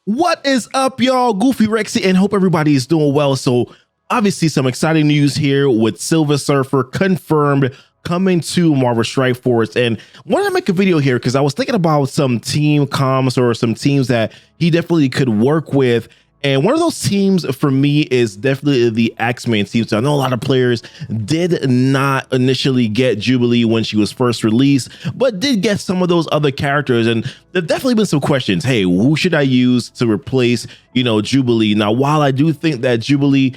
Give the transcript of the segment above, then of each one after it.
What is up, y'all? Goofy Rexy, and hope everybody is doing well. So obviously some exciting news here with Silver Surfer confirmed coming to Marvel Strike Force. And wanted to make a video here because I was thinking about some team comms or some teams that he definitely could work with. And one of those teams for me is definitely the X-Men team. So I know a lot of players did not initially get Jubilee when she was first released, but did get some of those other characters. And there've definitely been some questions. Hey, who should I use to replace, Jubilee? Now, while I do think that Jubilee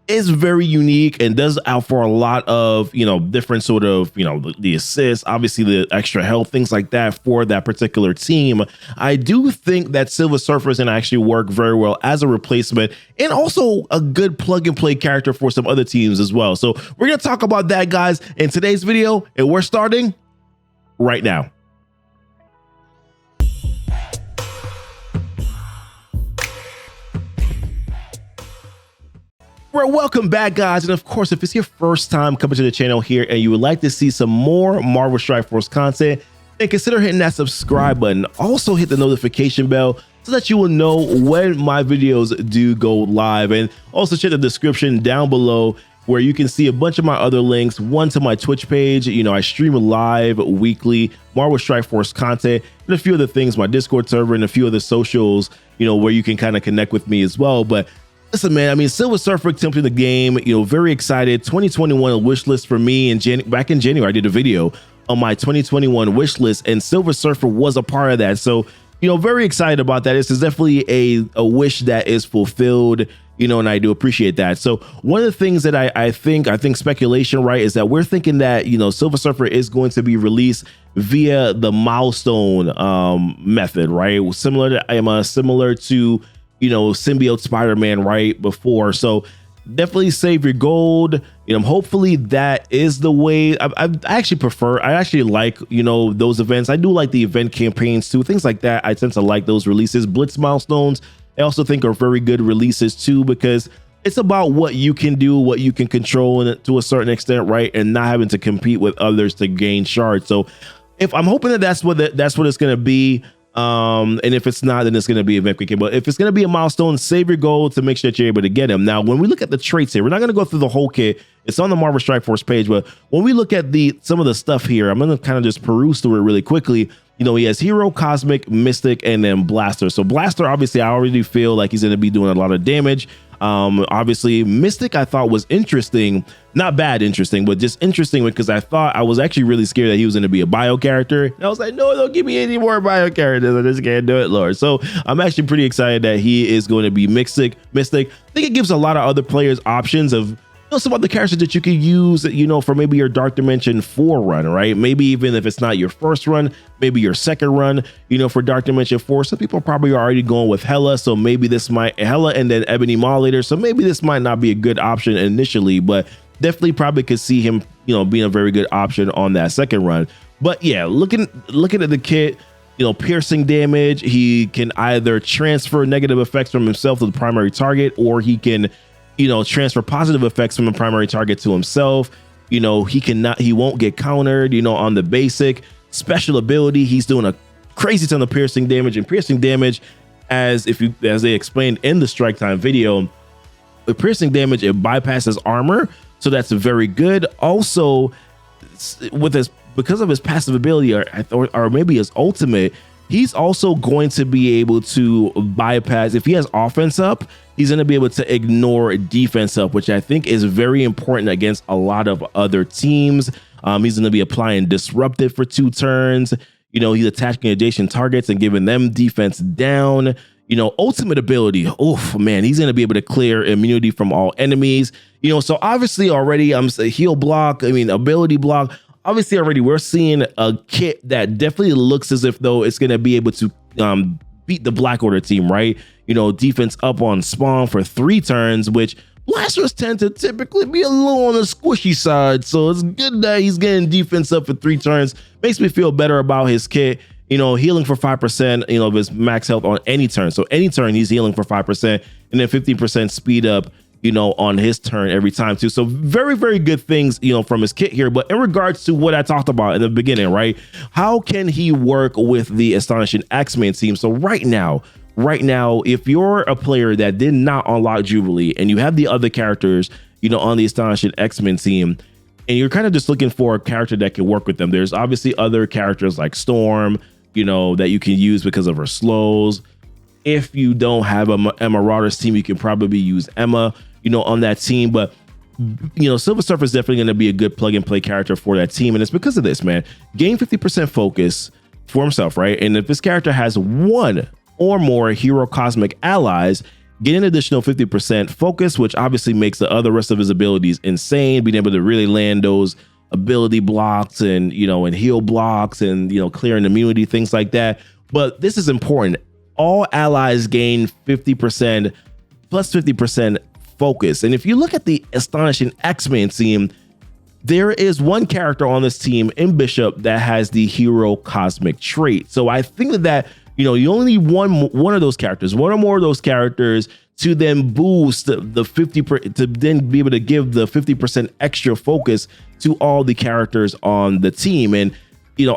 is very unique and does out for a lot of, different sort of, the assists, obviously the extra health, things like that for that particular team. I do think that Silver Surfer is going to actually work very well as a replacement and also a good plug and play character for some other teams as well. So we're going to talk about that, guys, in today's video, and we're starting right now. Well, welcome back, guys, and of course, if it's your first time coming to the channel here and you would like to see some more Marvel Strike Force content, then consider hitting that subscribe button. Also hit the notification bell so that you will know when my videos do go live, and also check the description down below where you can see a bunch of my other links. One to my Twitch page, I stream live weekly Marvel Strike Force content, and a few other things, my Discord server and a few other socials, where you can kind of connect with me as well. But listen, man, Silver Surfer attempting the game, very excited. 2021 wish list for me, and back in January, I did a video on my 2021 wish list, and Silver Surfer was a part of that. So, very excited about that. This is definitely a wish that is fulfilled, and I do appreciate that. So one of the things that I think speculation, right, is that we're thinking that, Silver Surfer is going to be released via the milestone method, right? Similar to symbiote Spider-Man right before. So definitely save your gold. Hopefully that is the way. I actually like, those events. I do like the event campaigns too, things like that. I tend to like those releases. Blitz milestones, I also think are very good releases too, because it's about what you can do, what you can control to a certain extent, right? And not having to compete with others to gain shards. So if I'm hoping that that's what it's going to be. And if it's not, then it's going to be a event weekend. But if it's going to be a milestone, save your gold to make sure that you're able to get him. Now, when we look at the traits here, we're not going to go through the whole kit. It's on the Marvel Strike Force page. But when we look at some of the stuff here, I'm going to kind of just peruse through it really quickly. He has Hero, Cosmic, Mystic, and then Blaster. So Blaster, obviously, I already feel like he's going to be doing a lot of damage. Obviously Mystic I thought was interesting, not bad interesting, but just interesting because I was actually really scared that he was going to be a bio character. And I was like, no, don't give me any more bio characters. I just can't do it, Lord. So I'm actually pretty excited that he is going to be Mystic. I think it gives a lot of other players options of some other characters that you could use, for maybe your Dark Dimension 4 run, right? Maybe even if it's not your first run, maybe your second run, for Dark Dimension 4. Some people probably are already going with Hela, so maybe this might Hela and then Ebony Maw later. So maybe this might not be a good option initially, but definitely probably could see him, being a very good option on that second run. But yeah, looking at the kit, piercing damage, he can either transfer negative effects from himself to the primary target, or he can transfer positive effects from a primary target to himself. He won't get countered, on the basic special ability. He's doing a crazy ton of piercing damage, and piercing damage, as they explained in the Strike Time video, with piercing damage, it bypasses armor. So that's very good. Also, because of his passive ability or maybe his ultimate, he's also going to be able to bypass, if he has offense up, he's going to be able to ignore defense up, which I think is very important against a lot of other teams. He's going to be applying Disruptive for 2 turns. He's attacking adjacent targets and giving them defense down. Ultimate ability, oh man, he's going to be able to clear immunity from all enemies. So obviously already I'm heal block, ability block. Obviously already we're seeing a kit that definitely looks as if though it's going to be able to beat the Black Order team, right? Defense up on spawn for 3 turns, which blasters tend to typically be a little on the squishy side. So it's good that he's getting defense up for 3 turns. Makes me feel better about his kit. Healing for 5%, of his max health on any turn. So any turn he's healing for 5%, and then 15% speed up on his turn every time too. So very, very good things, from his kit here. But in regards to what I talked about in the beginning, right? How can he work with the Astonishing X-Men team? So right now, right now, if you're a player that did not unlock Jubilee and you have the other characters, on the Astonishing X-Men team, and you're kind of just looking for a character that can work with them, there's obviously other characters like Storm, that you can use because of her slows. If you don't have a Marauders team, you can probably use Emma, on that team. But Silver Surfer is definitely going to be a good plug and play character for that team. And it's because of this, man. Gain 50% focus for himself, right? And if this character has one or more hero cosmic allies, get an additional 50% focus, which obviously makes the other rest of his abilities insane, being able to really land those ability blocks and, and heal blocks and, clearing immunity, things like that. But this is important. All allies gain 50% plus 50% focus. And if you look at the Astonishing X-Men team, there is one character on this team in Bishop that has the hero cosmic trait. So I think that you only need one of those characters, one or more of those characters to then boost the 50 to then be able to give the 50% extra focus to all the characters on the team. And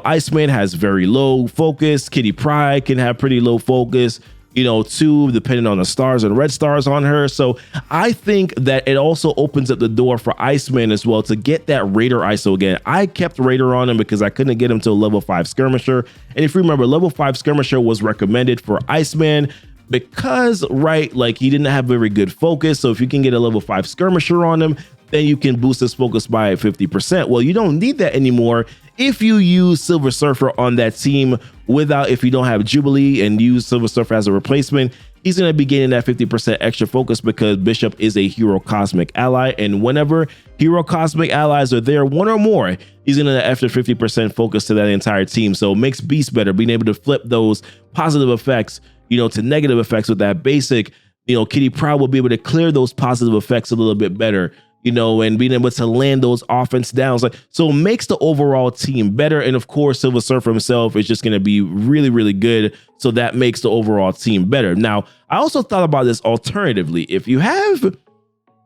Iceman has very low focus. Kitty Pryde can have pretty low focus, too, depending on the stars and red stars on her. So I think that it also opens up the door for Iceman as well to get that Raider ISO again. I kept Raider on him because I couldn't get him to a level 5 skirmisher. And if you remember, level 5 skirmisher was recommended for Iceman because, right, like he didn't have very good focus. So if you can get a level 5 skirmisher on him, then you can boost his focus by 50%. Well, you don't need that anymore if you use Silver Surfer on that team if you don't have Jubilee and use Silver Surfer as a replacement. He's going to be gaining that 50% extra focus because Bishop is a hero cosmic ally. And whenever hero cosmic allies are there, one or more, he's going to have extra 50% focus to that entire team. So it makes Beast better, being able to flip those positive effects, to negative effects with that basic. Kitty Pryde will be able to clear those positive effects a little bit better, and being able to land those offense downs. So it makes the overall team better. And of course, Silver Surfer himself is just going to be really, really good. So that makes the overall team better. Now, I also thought about this alternatively. If you have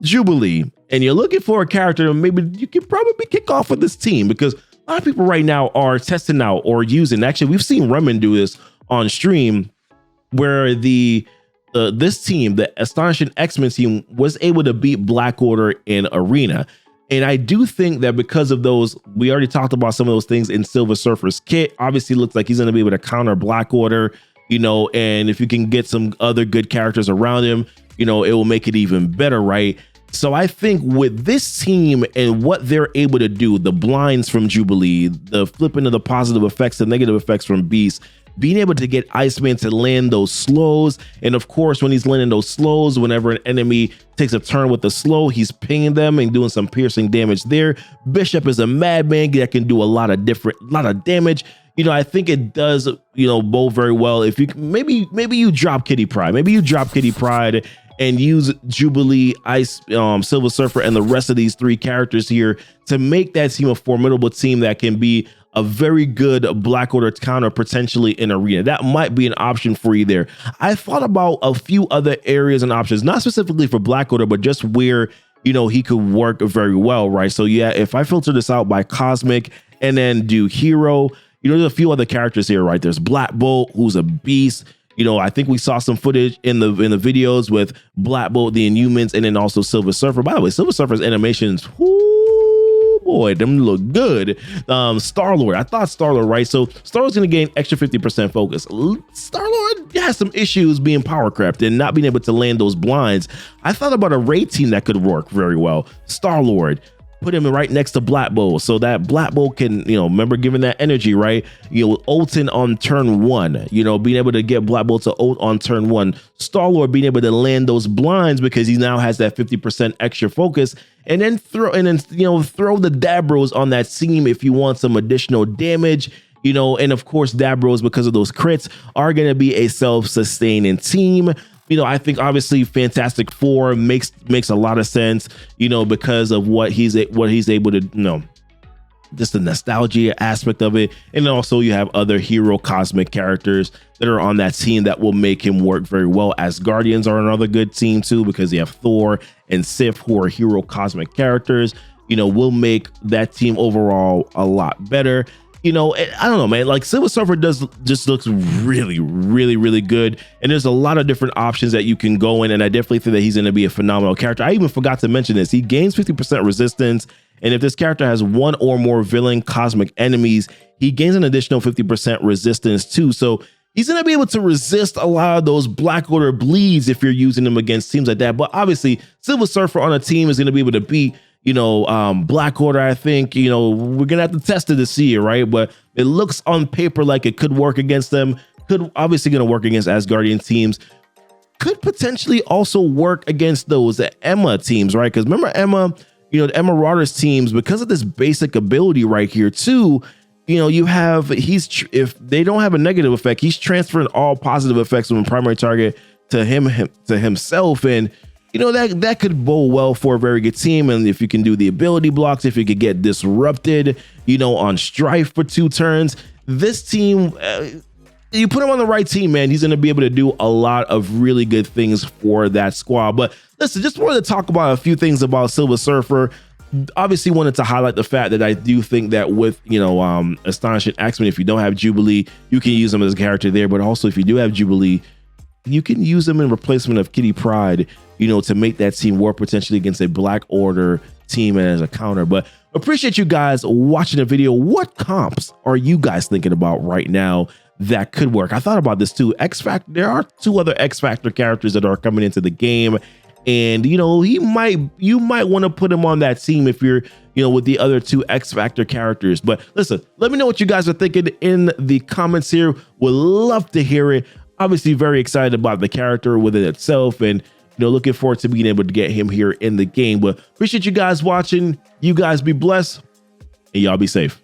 Jubilee and you're looking for a character, maybe you could probably kick off with this team, because a lot of people right now are testing out or using. Actually, we've seen Remen do this on stream, where this team, the Astonishing X-Men team, was able to beat Black Order in Arena. And I do think that because of those, we already talked about some of those things in Silver Surfer's kit. Obviously looks like he's going to be able to counter Black Order, and if you can get some other good characters around him, it will make it even better, right? So I think with this team and what they're able to do, the blinds from Jubilee, the flipping of the positive effects, the negative effects from Beast, being able to get Iceman to land those slows. And of course, when he's landing those slows, whenever an enemy takes a turn with the slow, he's pinging them and doing some piercing damage there. Bishop is a madman that can do a lot of damage. I think it does, bow very well. If you maybe you drop Kitty Pryde, and use Jubilee, Silver Surfer, and the rest of these three characters here to make that team a formidable team that can be a very good Black Order counter potentially in Arena. That might be an option for you there. I thought about a few other areas and options, not specifically for Black Order, but just where, he could work very well, right? So yeah, if I filter this out by Cosmic and then do Hero, there's a few other characters here, right? There's Black Bolt, who's a beast. I think we saw some footage in the videos with Black Bolt, the Inhumans, and then also Silver Surfer. By the way, Silver Surfer's animations, boy, them look good. Star-Lord, I thought Star-Lord, right? So Star-Lord's going to gain extra 50% focus. Star-Lord has some issues being power crept and not being able to land those blinds. I thought about a raid team that could work very well. Star-Lord, put him right next to Black Bolt, so that Black Bolt can, remember giving that energy, right? Ulting on turn 1, being able to get Black Bolt to ult on turn 1. Star-Lord being able to land those blinds because he now has that 50% extra focus, and then throw the Dabros on that team if you want some additional damage. And of course, Dabros, because of those crits, are going to be a self-sustaining team. I think obviously Fantastic Four makes a lot of sense, because of what he's able to, just the nostalgia aspect of it. And then also you have other hero cosmic characters that are on that team that will make him work very well. As Guardians are another good team too, because you have Thor and Sif, who are hero cosmic characters, will make that team overall a lot better. I don't know, man. Like Silver Surfer just looks really, really, really good. And there's a lot of different options that you can go in. And I definitely think that he's going to be a phenomenal character. I even forgot to mention this. He gains 50% resistance. And if this character has one or more villain cosmic enemies, he gains an additional 50% resistance too. So he's going to be able to resist a lot of those Black Order bleeds if you're using them against teams like that. But obviously, Silver Surfer on a team is going to be able to beat Black Order. I think, we're gonna have to test it to see it, right? But it looks on paper like it could work against them. Could obviously gonna work against Asgardian teams. Could potentially also work against those Emma teams, right? Because remember Emma, the Emma Marauder's teams, because of this basic ability right here too. You have if they don't have a negative effect, he's transferring all positive effects from a primary target to himself, and that could bode well for a very good team. And if you can do the ability blocks, if you could get disrupted, on Strife for 2 turns, this team, you put him on the right team, man, he's going to be able to do a lot of really good things for that squad. But listen, just wanted to talk about a few things about Silver Surfer. Obviously wanted to highlight the fact that I do think that with, Astonishing X-Men, if you don't have Jubilee, you can use him as a character there. But also if you do have Jubilee, you can use him in replacement of Kitty Pryde, to make that team work potentially against a Black Order team and as a counter. But appreciate you guys watching the video. What comps are you guys thinking about right now that could work? I thought about this too. X-Factor, there are 2 other X-Factor characters that are coming into the game. And, you might want to put him on that team if you're, with the other 2 X-Factor characters. But listen, let me know what you guys are thinking in the comments here. Would love to hear it. Obviously very excited about the character within itself, and looking forward to being able to get him here in the game. But appreciate you guys watching. You guys be blessed, and y'all be safe.